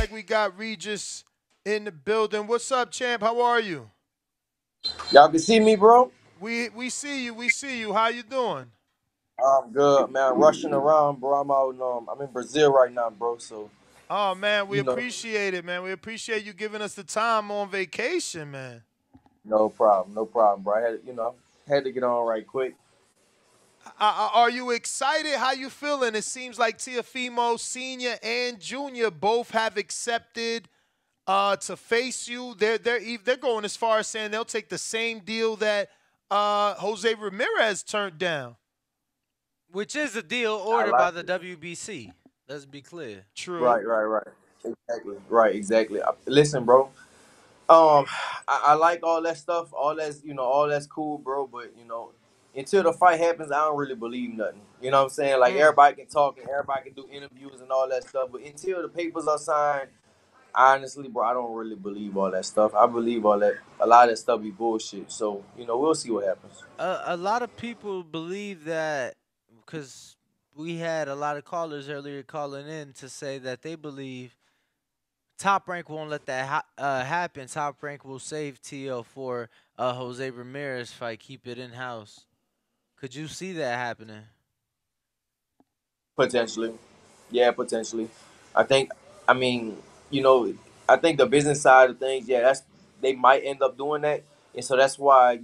like we got Regis in the building. What's up, champ? How are you? Y'all can see me, bro? We see you. We see you. How you doing? I'm good, man. Rushing around, bro. I'm in Brazil right now, bro. So, Oh man, we you know, appreciate it, man. We appreciate you giving us the time on vacation, man. no problem, bro. Had to get on right quick. Are you excited? How you feeling? It seems like Teofimo Senior and Junior both have accepted to face you. They're going as far as saying they'll take the same deal that Jose Ramirez turned down. Which is a deal I ordered by like the it. WBC. Let's be clear. True. Right. Exactly. Right, exactly. Listen, bro. Um, I like all that stuff. All that's cool, bro. But until the fight happens, I don't really believe nothing. You know what I'm saying? Like Mm. everybody can talk and everybody can do interviews and all that stuff. But until the papers are signed, honestly, bro, I don't really believe all that stuff. I believe all that a lot of that stuff be bullshit. So, we'll see what happens. A lot of people believe that because we had a lot of callers earlier calling in to say that they believe Top Rank won't let that happen. Top Rank will save TL for a Jose Ramirez fight, keep it in house. Could you see that happening? Potentially. Yeah, potentially. I think I mean, you know, I think the business side of things, yeah, they might end up doing that. And so that's why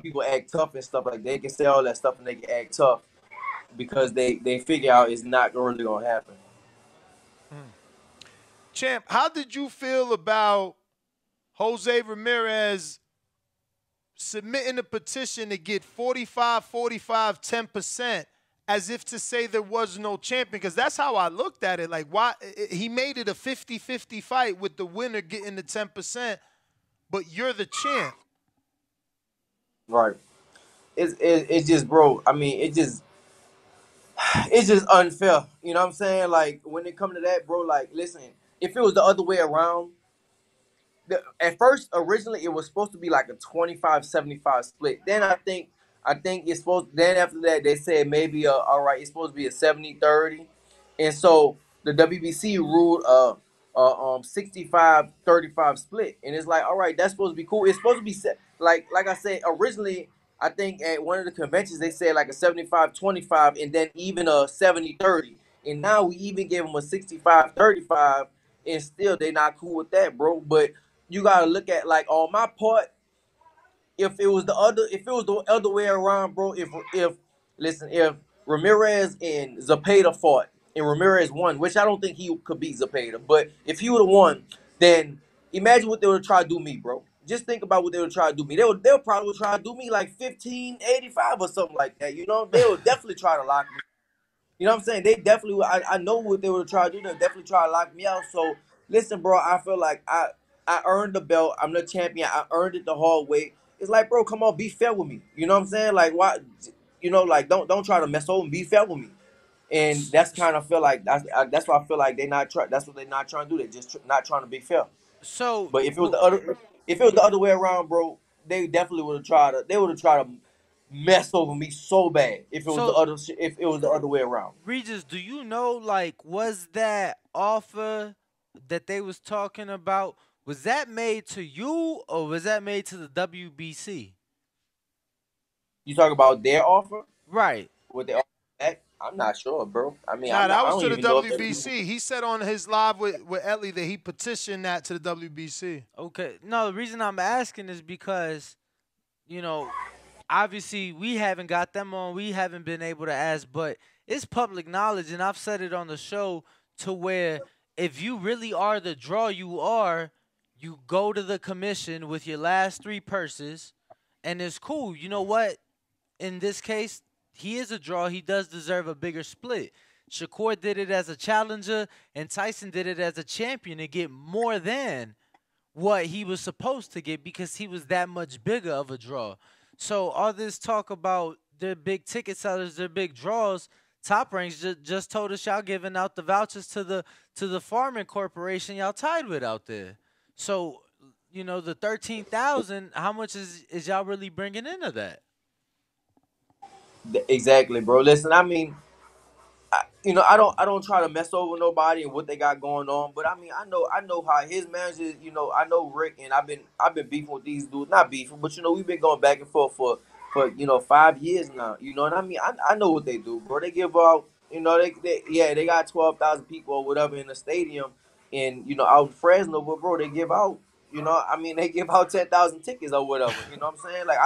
people act tough and stuff like they can say all that stuff and they can act tough because they figure out it's not really gonna happen. Mm. Champ, how did you feel about Jose Ramirez submitting a petition to get 45, 45, 10%, as if to say there was no champion? Because that's how I looked at it. Like, why he made it a 50-50 fight with the winner getting the 10%, but you're the champ. Right. It's just, bro. I mean, it's just unfair. You know what I'm saying? Like when it come to that, bro. Like, listen, if it was the other way around, at first originally it was supposed to be like a 25-75 split. Then I think it's supposed. Then after that they said maybe all right, it's supposed to be a 70-30, and so the WBC ruled a 65-35 split, and it's like all right, that's supposed to be cool. It's supposed to be set like I said originally. I think at one of the conventions they said like a 75-25 and then even a 70-30. And now we even give them a 65-35 and still they not cool with that, bro. But you gotta look at like on my part, if it was the other way around, bro, if Ramirez and Zapata fought and Ramirez won, which I don't think he could beat Zapata, but if he would have won, then imagine what they would try to do me, bro. Just think about what they would try to do me. They'll probably try to do me like 1585 or something like that. They would definitely try to lock me. You know what I'm saying? They definitely I know what they would try to do. They'll definitely try to lock me out. So listen, bro, I feel like I earned the belt. I'm the champion. I earned it the hard way. It's like, bro, come on, be fair with me. You know what I'm saying? Like why like don't try to mess over and be fair with me. And that's kind of feel like that's why I feel like that's what they're not trying to do. They're just not trying to be fair. So, But if it was the other way around, bro, they definitely would have tried to mess over me so bad so if it was the other way around. Regis, do you know like was that offer that they was talking about was that made to you or was that made to the WBC? You talk about their offer, Right. what they offer back? I'm not sure, bro. I mean, Nah, that I was don't to the even know if they. WBC. He said on his live with Ellie that he petitioned that to the WBC. Okay. No, the reason I'm asking is because you know obviously we haven't got them on. We haven't been able to ask, but it's public knowledge, and I've said it on the show to where if you really are the draw you are, you go to the commission with your last three purses, and it's cool. You know what? In this case, he is a draw. He does deserve a bigger split. Shakur did it as a challenger, and Tyson did it as a champion to get more than what he was supposed to get because he was that much bigger of a draw. So all this talk about their big ticket sellers, their big draws, Top Ranks just told us y'all giving out the vouchers to the farming corporation y'all tied with out there. So the 13,000. How much is y'all really bringing into that? Exactly, bro. Listen, I mean, I don't try to mess over nobody and what they got going on. But I mean, I know how his manager. I know Rick, and I've been beefing with these dudes, not beefing, but we've been going back and forth for 5 years now. You know what I mean? I know what they do, bro. They give out. They got 12,000 people or whatever in the stadium, and out in Fresno, but bro, they give out. They give out 10,000 tickets or whatever. You know what I'm saying? Like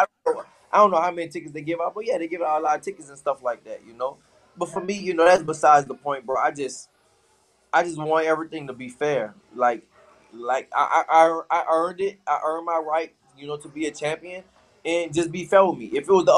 I don't know how many tickets they give out, but yeah, they give out a lot of tickets and stuff like that. But for me, that's besides the point, bro. I just want everything to be fair. I earned it. I earned my right, to be a champion, and just be fair with me. If it was the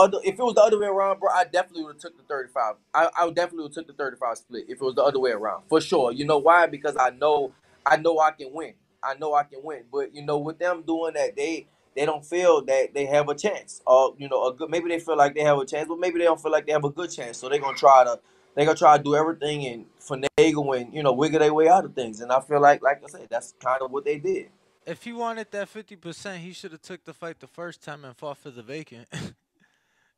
other way around, bro, I definitely would have took the 35. I would definitely would have took the 35 split if it was the other way around, for sure. You know why? Because I know I can win. I know I can win. But with them doing that, they don't feel that they have a chance, or a good. Maybe they feel like they have a chance, but maybe they don't feel like they have a good chance. So they're gonna try to do everything and finagle and wiggle their way out of things. And I feel like I said, that's kind of what they did. If he wanted that 50%, he should have took the fight the first time and fought for the vacant.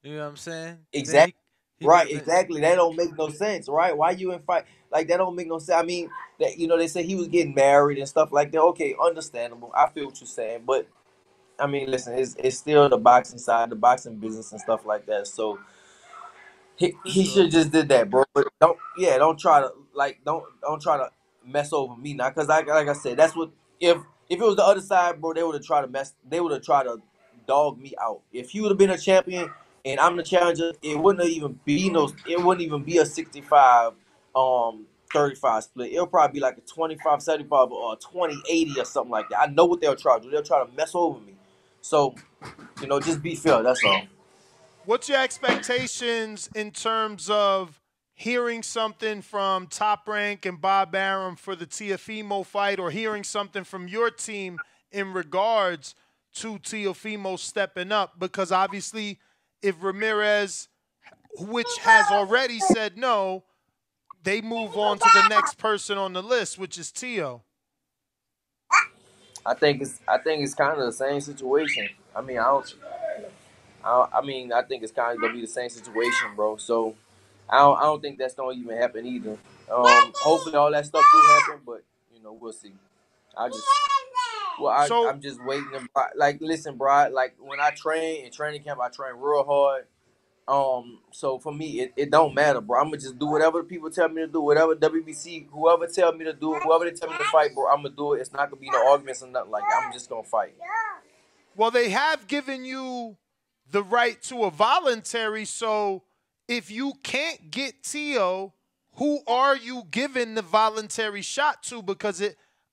You know what I'm saying? Then Exactly. he could Right, have been. exactly. That don't make no sense, right? Why you in fight like that? Don't make no sense. I mean, that they say he was getting married and stuff like that. Okay, understandable. I feel what you're saying, but I mean, listen, it's still the boxing side, the boxing business and stuff like that. So For he sure. should just did that, bro. But don't try to don't try to mess over me now, because like I said, that's what if it was the other side, bro, they would have tried to dog me out. If he would have been a champion and I'm the challenger, it wouldn't even be a 65 35 split. It'll probably be like a 25-75 or a 20-80 or something like that. I know what they'll try to do. They'll try to mess over me. So, just be fair, that's all. What's your expectations in terms of hearing something from Top Rank and Bob Arum for the Teofimo fight, or hearing something from your team in regards to Teofimo stepping up? Because obviously, if Ramirez, which has already said no, they move on to the next person on the list, which is Teo. I think it's kind of the same situation. I mean, I think it's kind of gonna be the same situation, bro. So I don't think that's gonna even happen either. Hopefully all that stuff do happen, but we'll see. I just So I'm just waiting. Like, listen, bro. Like, when I train in training camp, I train real hard. So for me, it don't matter, bro. I'm gonna just do whatever the people tell me to do, whatever WBC, whoever tell me to do, whoever they tell me to fight, bro. I'm gonna do it. It's not gonna be no arguments or nothing like that. I'm just gonna fight. well, they have given you the right to a voluntary. So if you can't get Teo, who are you giving the voluntary shot to? Because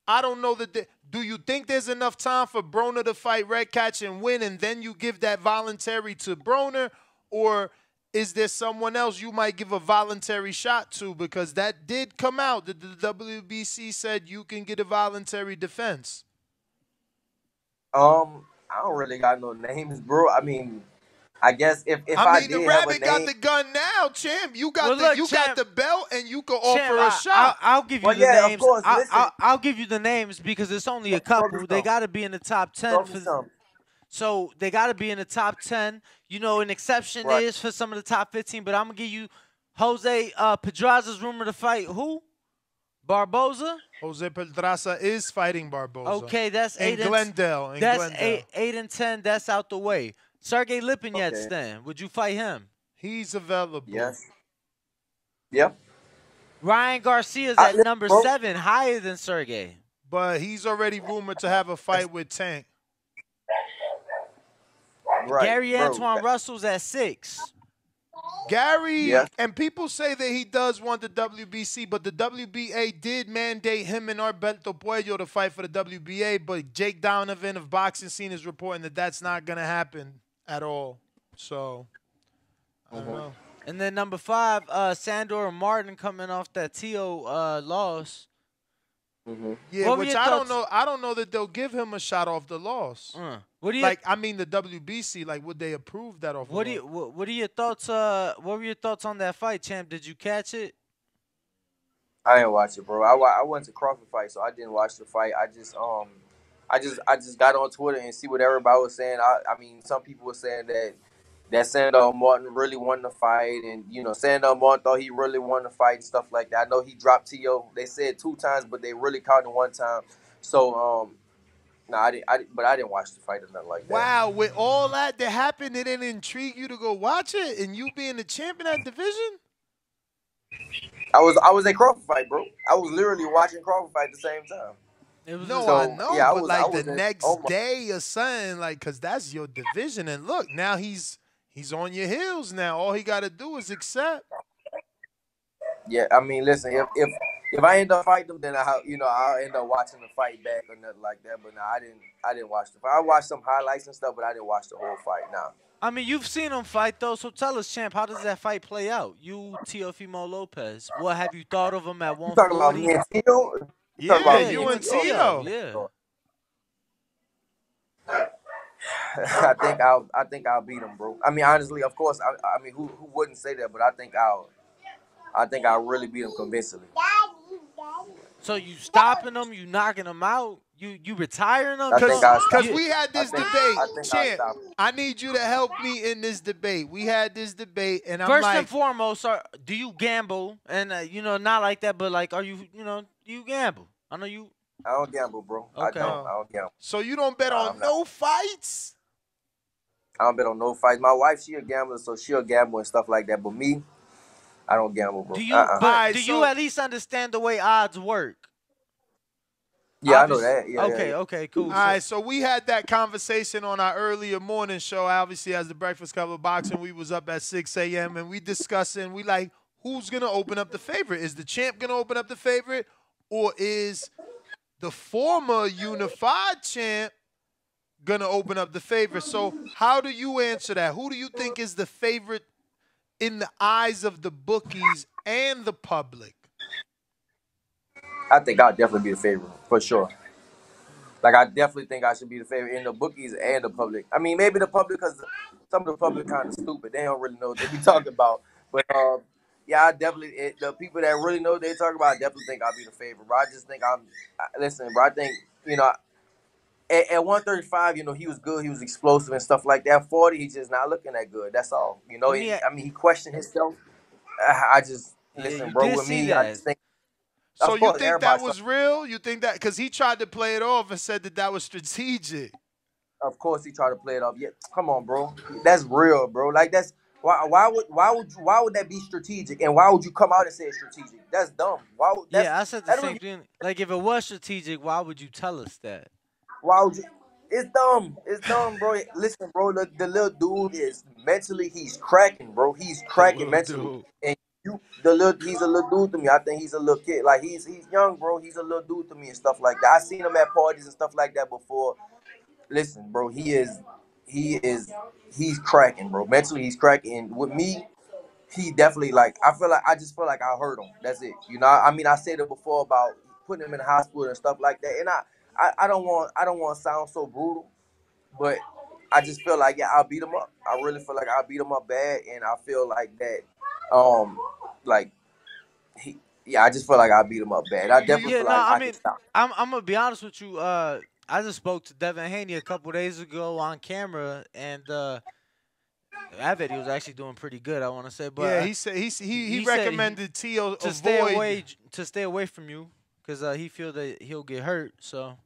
I don't know that. Do you think there's enough time for Broner to fight Red Catch and win, and then you give that voluntary to Broner, or is there someone else you might give a voluntary shot to? Because that did come out that the WBC said you can get a voluntary defense. I don't really got no names, bro. I mean, I guess if I I mean, the did have a rabbit got name, the gun now, champ. You got Well, look, you got champ. the belt, and you can Champ, offer a shot. I'll give you well, the yeah, of names. course. Listen, I'll give you the names because it's only a throw me couple. They some, got to be in the top 10 throw me for. some. So they got to be in the top 10. An exception Right. is for some of the top 15. But I'm gonna give you Jose Pedraza's rumored to fight who? Barboza. Jose Pedraza is fighting Barboza. Okay, that's in 8 and Glendale. In that's Glendale. 8 and 10. That's out the way. Sergey Lipinets, Okay. then would you fight him? He's available. Yes. Yep. Ryan Garcia's I, at listen, number bro. 7, higher than Sergey. But he's already rumored to have a fight with Tank. Right, Gary bro. Antoine Russell's at 6. Gary, Yes. and people say that he does want the WBC, but the WBA did mandate him and Alberto Puello to fight for the WBA, but Jake Donovan of Boxing Scene is reporting that that's not going to happen at all. So, I don't know. And then number 5, Sandor Martin coming off that Teo loss. Yeah, What were which your I don't thoughts? know. I don't know that they'll give him a shot off the loss. What do you Like, I mean, the WBC, like, would they approve that off? What do you what are your thoughts? What were your thoughts on that fight, champ? Did you catch it? I didn't watch it, bro. I went to Crawford fight, so I didn't watch the fight. I just got on Twitter and see what everybody was saying. I mean, some people were saying that that Sandor Martin really won the fight, and Sandor Martin thought he really won the fight and stuff like that. I know he dropped T.O. They said 2 times, but they really counted 1 time. So no, but I didn't watch the fight or nothing like that. Wow, with all that happened, it didn't intrigue you to go watch it, and you being the champion of that division? I was at Crawford fight, bro. I was literally watching Crawford fight at the same time. I know, yeah, but like the in, next day or something, like, cause that's your division, and look, now he's on your heels now. All he got to do is accept. Yeah, I mean, listen, if I end up fighting them, then I'll end up watching the fight back or nothing like that. But no, I didn't watch the fight. I watched some highlights and stuff, but I didn't watch the whole fight. Now. I mean, you've seen him fight though, so tell us, champ, how does that fight play out? You, Teofimo Lopez, what have you thought of him at 140? You talking about me and Tito? Yeah, you and Tito. Yeah. I think I'll beat him, bro. I mean, honestly, of course. I mean, who wouldn't say that? But I think I'll really beat him convincingly. So you stopping him? You knocking him out? You retiring him? Because we had this debate, champ. I need you to help me in this debate. We had this debate, and I'm First and foremost, do you gamble? And not like that, but like, are you do you gamble? I know you. I don't gamble, bro. Okay. I don't gamble. So you don't bet on no fights? I don't bet on no fights. My wife, she a gambler, so she'll gamble and stuff like that. But me, I don't gamble, bro. Do you? You at least understand the way odds work? Yeah, obviously. I know that. Yeah, Okay, cool. All right, so we had that conversation on our earlier morning show. Obviously, as the Breakfast Club of Boxing, we was up at 6 a.m. and we discussing. We like, who's gonna open up the favorite? Is the champ gonna open up the favorite, or is the former unified champ gonna open up the favorite? So how do you answer that? Who do you think is the favorite in the eyes of the bookies and the public? I think I'll definitely be the favorite for sure. Like, I definitely think I should be the favorite in the bookies and the public. I mean, maybe the public, because some of the public kind of stupid. They don't really know what they be talking about. But yeah, I definitely, the people that really know what they talk about, I definitely think I'll be the favorite. But I just think listen, bro, I think, at 135, he was good. He was explosive and stuff like that. 40, he's just not looking that good. That's all. He questioned himself. Listen, bro, with me, I just think. So you think that was real? You think that because he tried to play it off and said that was strategic? Of course, he tried to play it off. Yeah, come on, bro. That's real, bro. Like, that's why would that be strategic? And why would you come out and say it's strategic? That's dumb. I said the same thing. Like, if it was strategic, why would you tell us that? Why would you? It's dumb. It's dumb, bro. Listen, bro. The little dude is mentally, he's cracking, bro. He's cracking mentally. Dude. And he's a little dude to me. I think he's a little kid. Like, he's young, bro. He's a little dude to me and stuff like that. I seen him at parties and stuff like that before. Listen, bro. He's cracking, bro. Mentally, he's cracking. And with me, he definitely, like, I just feel like I hurt him. That's it. I mean, I said it before about putting him in the hospital and stuff like that. And I don't want to sound so brutal, but I just feel like, yeah, I'll beat him up. I really feel like I'll beat him up bad, and I feel like that, I just feel like I'll beat him up bad. I definitely feel like I can stop. I'm gonna be honest with you. I just spoke to Devin Haney a couple days ago on camera, and that video was actually doing pretty good, I want to say. But yeah, he said he recommended Tio to stay away from you because he feel that he'll get hurt. So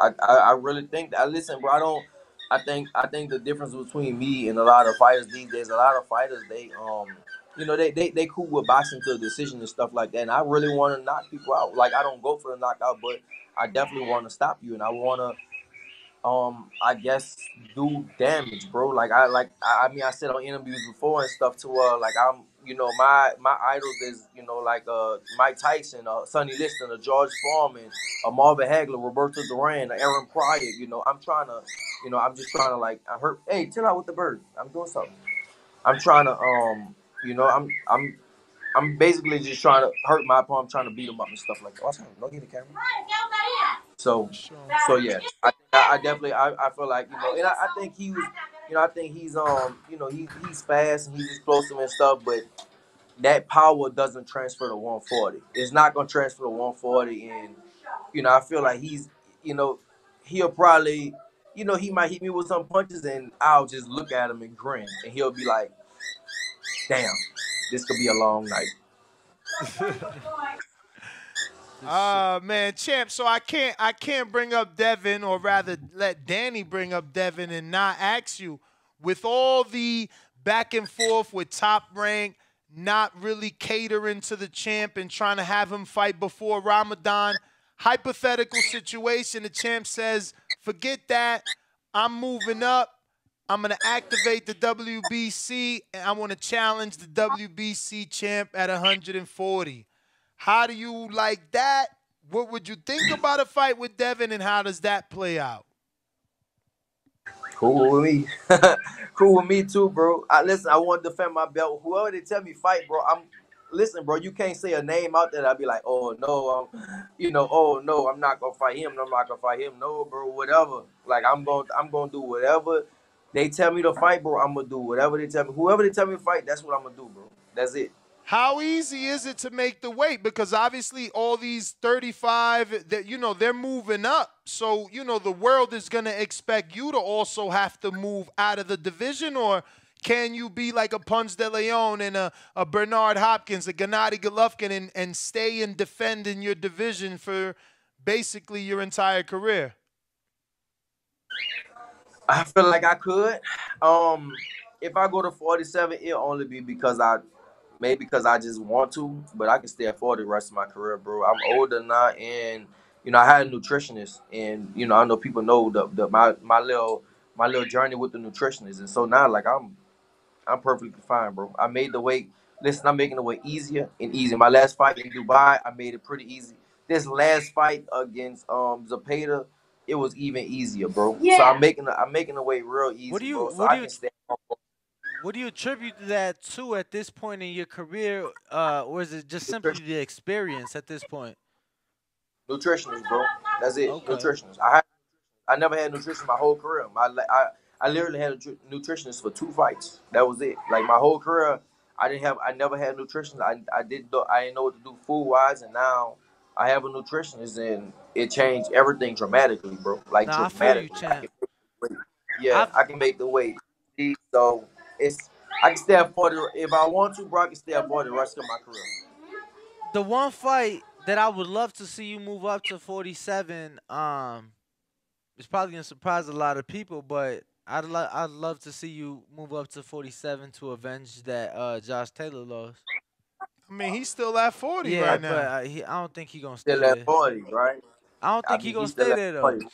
I really think that. Listen, bro, I think the difference between me and a lot of fighters these days, a lot of fighters, they they cool with boxing to a decision and stuff like that. And I really want to knock people out. Like, I don't go for the knockout, but I definitely want to stop you, and I want to I guess do damage, bro. I mean, I said on interviews before and stuff to like, I'm my idols is like Mike Tyson, Sonny Liston, George Foreman, Marvin Hagler, Roberto Duran, Aaron Pryor. I'm trying to I'm just trying to, like, I hurt. Hey, chill out with the bird. I'm doing something. I'm trying to I'm basically just trying to hurt my opponent. I'm trying to beat him up and stuff like that. Watch out, don't get the camera. So yeah, I definitely I feel like and I think he was I think he's he's fast and he's explosive and stuff, but that power doesn't transfer to 140. It's not gonna transfer to 140, and I feel like he's he'll probably you know, he might hit me with some punches, and I'll just look at him and grin, and he'll be like, "Damn, this could be a long night." Man, champ. So I can't bring up Devin, or rather let Danny bring up Devin and not ask you, with all the back and forth with Top Rank not really catering to the champ and trying to have him fight before Ramadan. Hypothetical situation, the champ says, forget that. I'm moving up. I'm going to activate the WBC, and I want to challenge the WBC champ at 140. How do you like that? What would you think about a fight with Devin, and how does that play out? Cool with me. Cool with me too, bro. Listen, I want to defend my belt. Whoever they tell me fight, bro, listen, bro, you can't say a name out there that I'll be like, oh no, oh no, I'm not gonna fight him. I'm not gonna fight him. No, bro, whatever. Like I'm gonna do whatever they tell me to fight, bro. I'm gonna do whatever they tell me. Whoever they tell me to fight, that's what I'm gonna do, bro. That's it. How easy is it to make the weight? Because obviously all these 35, that they're moving up. So, the world is going to expect you to also have to move out of the division, or can you be like a Ponce de Leon and a Bernard Hopkins, a Gennady Golovkin, and stay and defend in your division for basically your entire career? I feel like I could. If I go to 47, it'll only be because I just want to, but I can stay at 40 the rest of my career, bro. I'm older now, and I had a nutritionist, and I know people know my little journey with the nutritionist, and so now like I'm perfectly fine, bro. I made the weight. Listen, I'm making the weight easier and easier. My last fight in Dubai, I made it pretty easy. This last fight against Zapata, it was even easier, bro. Yeah. So I'm making the weight real easy, bro. So I can stay. What do you attribute that to at this point in your career, or is it just simply the experience at this point? Nutritionist, bro. That's it. Okay. Nutritionist. I never had nutrition my whole career. I literally had a nutritionist for 2 fights. That was it. Like my whole career, I never had nutrition. I didn't know what to do food wise, and now I have a nutritionist, and it changed everything dramatically, bro. Like Nah, I feel you, dramatically. champ. I can make the weight. See, so I can stay at 40 if I want to, bro. I can stay at 40 the rest of my career. The one fight that I would love to see you move up to 47, it's probably gonna surprise a lot of people, but I'd love to see you move up to 47 to avenge that Josh Taylor loss. I mean, he's still at 40 Yeah, right but now. I don't think he gonna stay Still at there. 40, right? I don't I think he mean, gonna he's still stay at there though. 40.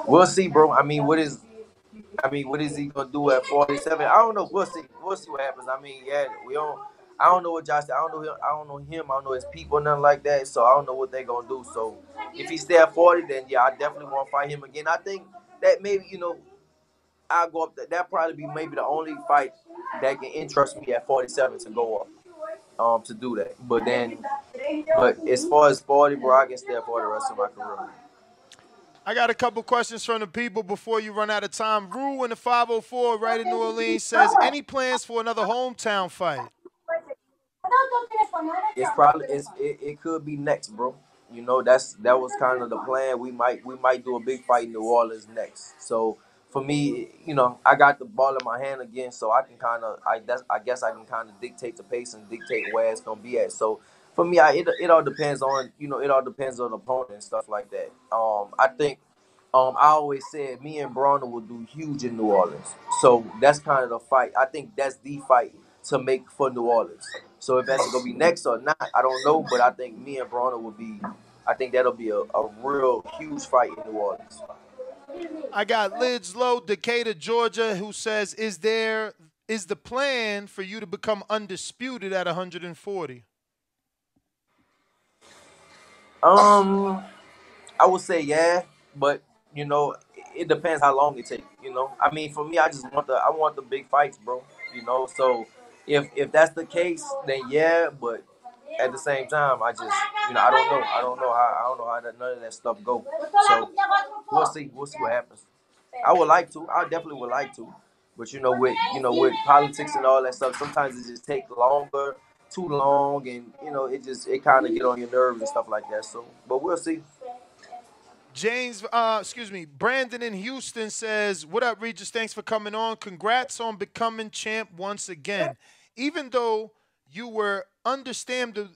We'll see, bro. What is he gonna do at 47? I don't know. We'll see. We'll see what happens. I mean, yeah, we don't. I don't know what Josh. I don't know him. I don't know him. I don't know his people, nothing like that. So I don't know what they're gonna do. So if he stay at 40, then yeah, I definitely want to fight him again. I think that maybe I'll go up. That probably be maybe the only fight that can interest me at 47 to go up. To do that. But as far as 40, bro, I can stay at 40 the rest of my career. I got a couple questions from the people before you run out of time. Rue in the 504 right in New Orleans says, any plans for another hometown fight? It could be next, bro. That was kind of the plan. We might do a big fight in New Orleans next. So for me, I got the ball in my hand again, so I can kind of I guess I can kind of dictate the pace and dictate where it's gonna be at. So for me, it all depends on it all depends on the opponent and stuff like that. I think I always said me and Broner will do huge in New Orleans. So that's kind of the fight. I think that's the fight to make for New Orleans. So if that's gonna be next or not, I don't know. But I think me and Broner will be. I think that'll be a real huge fight in New Orleans. I got Lids Low, Decatur, Georgia, who says, is the plan for you to become undisputed at 140? I would say yeah, but it depends how long it takes. I mean, for me, I want the big fights, bro. So if that's the case, then yeah. But at the same time, I just I don't know. I don't know how none of that stuff go. So we'll see. We'll see what happens. I would like to. I definitely would like to. But with politics and all that stuff, sometimes it just takes longer, too long, and it kind of get on your nerves and stuff like that. So, but we'll see. Brandon in Houston says, "What up, Regis? Thanks for coming on. Congrats on becoming champ once again. Even though you were understandably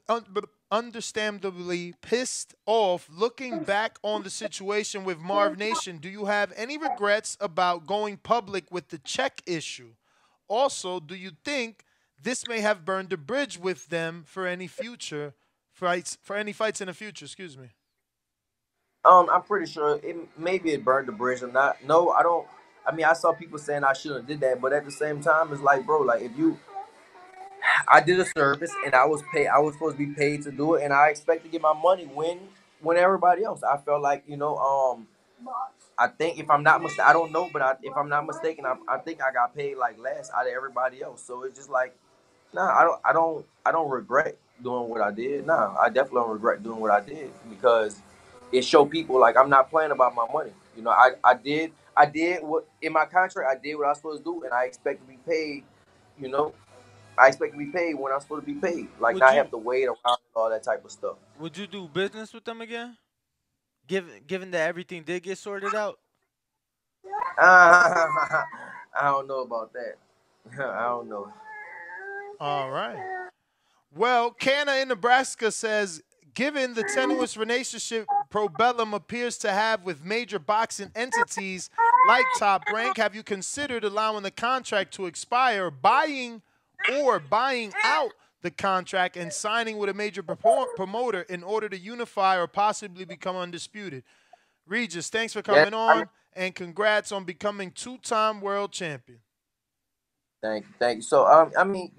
pissed off looking back on the situation with Marv Nation, do you have any regrets about going public with the check issue? Also, do you think this may have burned a bridge with them for any future fights? For any fights in the future, excuse me." I'm pretty sure maybe it burned the bridge or not. No, I don't. I mean, I saw people saying I shouldn't have did that, but at the same time, it's like, bro, like if you, I did a service and I was paid. I was supposed to be paid to do it, and I expect to get my money when everybody else. I felt like I think if I'm not mistaken, I don't know, but if I'm not mistaken, I think I got paid like less out of everybody else. So it's just like, nah, I don't regret doing what I did. Nah, I definitely don't regret doing what I did because it showed people like I'm not playing about my money. I did what in my contract. I did what I was supposed to do, and I expect to be paid. You know, I expect to be paid when I'm supposed to be paid. Like Would not have you to wait around and all that type of stuff. would you do business with them again? Given that everything did get sorted out? I don't know about that. I don't know. All right. Well, Canna in Nebraska says, given the tenuous relationship Probellum appears to have with major boxing entities like Top Rank, have you considered allowing the contract to expire, buying out the contract and signing with a major promoter in order to unify or possibly become undisputed? Regis, thanks for Yeah, coming on, and congrats on becoming two-time world champion. thank you. So I mean,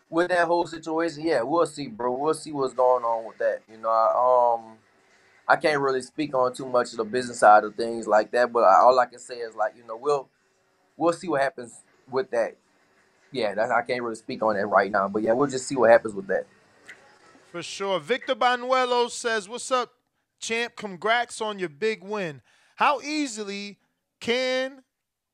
with that whole situation, yeah, we'll see, bro. We'll see what's going on with that. I can't really speak on too much of the business side of things like that, but all I can say is like, we'll see what happens with that. Yeah, I can't really speak on that right now, but yeah, we'll just see what happens with that. For sure. Victor Banuelo says, "What's up, champ? Congrats on your big win. How easily can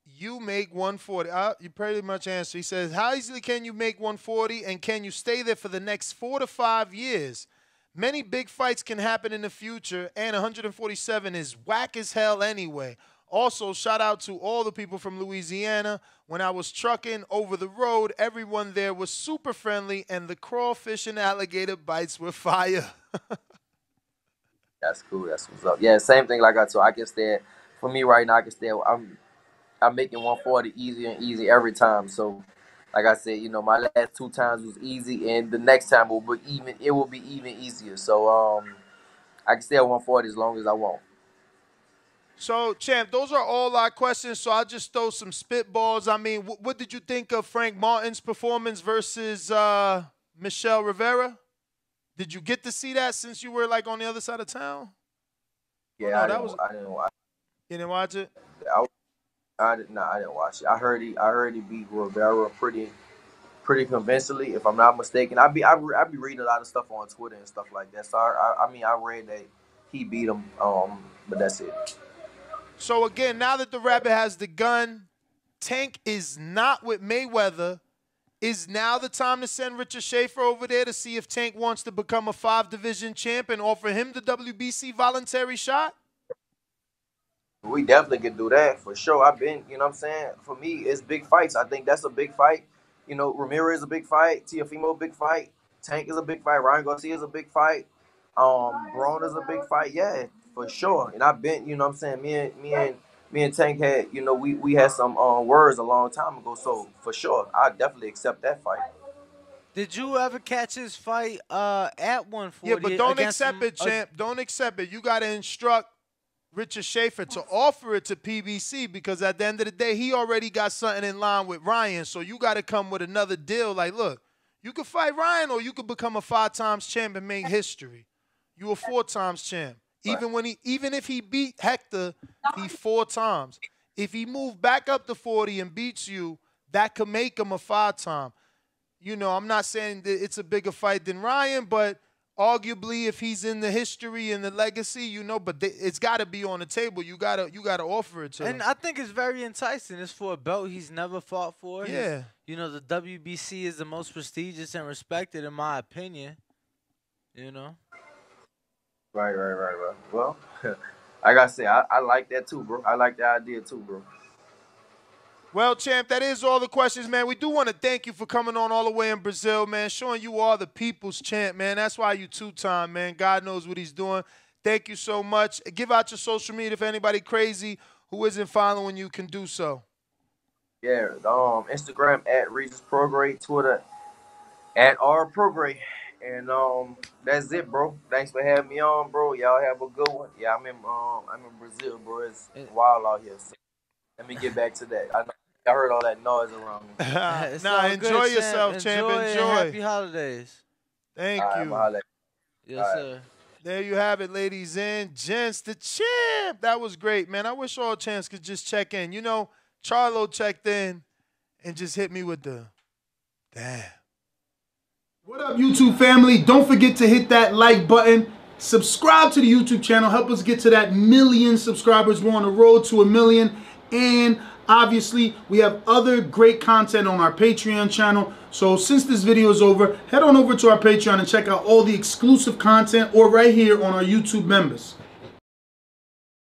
you make 140?" You pretty much answered. He says, "How easily can you make 140, and can you stay there for the next 4 to 5 years? Many big fights can happen in the future, and 147 is whack as hell anyway. Also, shout out to all the people from Louisiana. When I was trucking over the road, everyone there was super friendly, and the crawfish and alligator bites were fire." That's cool. That's what's up. Yeah, same thing like I told. I can stay. For me right now, I can stay. I'm making 140 easier and easier every time. So, like I said, my last 2 times was easy, and the next time will be even. It will be even easier. So, I can stay at 140 as long as I want. So, champ, those are all our questions. So I'll just throw some spitballs. I mean, what did you think of Frank Martin's performance versus Michelle Rivera? Did you get to see that since you were like on the other side of town? Yeah, no, I didn't watch. You didn't watch it? I didn't watch it. I heard he beat Rivera pretty convincingly, if I'm not mistaken. I be reading a lot of stuff on Twitter and stuff like that. So I mean, I read that he beat him. But that's it. So again, now that the rabbit has the gun, Tank is not with Mayweather. Is now the time to send Richard Schaefer over there to see if Tank wants to become a 5-division champ and offer him the WBC voluntary shot? We definitely could do that for sure. I've been, you know what I'm saying? For me, it's big fights. I think that's a big fight. Ramirez is a big fight. Teofimo, a big fight. Tank is a big fight. Ryan Garcia is a big fight. Broner is a big fight. Yeah, for sure. And I've been, you know what I'm saying? Me and Tank had, we had some words a long time ago. So for sure, I definitely accept that fight. Did you ever catch his fight at 140? Yeah, but don't against accept it, champ. Don't accept it. You got to instruct Richard Schaefer to offer it to PBC, because at the end of the day, he already got something in line with Ryan. So you got to come with another deal. Like, look, you could fight Ryan, or you could become a 5-times champ and make history. You a 4-times champ. Even if he beat Hector, he 4 times. If he moved back up to 40 and beats you, that could make him a 5-time. I'm not saying that it's a bigger fight than Ryan, but arguably, if he's in the history and the legacy, but it's got to be on the table. You gotta offer it to him. And I think it's very enticing. It's for a belt he's never fought for. Yeah. The WBC is the most prestigious and respected, in my opinion. Right. Well, like I said, I like that too, bro. I like the idea too, bro. Well, champ, that is all the questions, man. We do want to thank you for coming on all the way in Brazil, man, showing you are the people's champ, man. That's why you two-time, man. God knows what he's doing. Thank you so much. Give out your social media if anybody crazy who isn't following you can do so. Yeah, Instagram at Regis Prograis, Twitter at R Prograis. And that's it, bro. Thanks for having me on, bro. Y'all have a good one. Yeah, I'm in Brazil, bro. It's wild out here. So let me get back to that. I know I heard all that noise around me. It's Nah, all enjoy good, yourself, champ. Enjoy. Enjoy. Happy holidays. Thank All right, you. I'ma holla at you. Yes, All right. sir. There you have it, ladies and gents. The champ. That was great, man. I wish all champs could just check in. You know, Charlo checked in and just hit me with the damn. What up, YouTube family? Don't forget to hit that like button. Subscribe to the YouTube channel. Help us get to that 1 million subscribers. We're on the road to 1 million. And obviously, we have other great content on our Patreon channel. So since this video is over, head on over to our Patreon and check out all the exclusive content or right here on our YouTube members.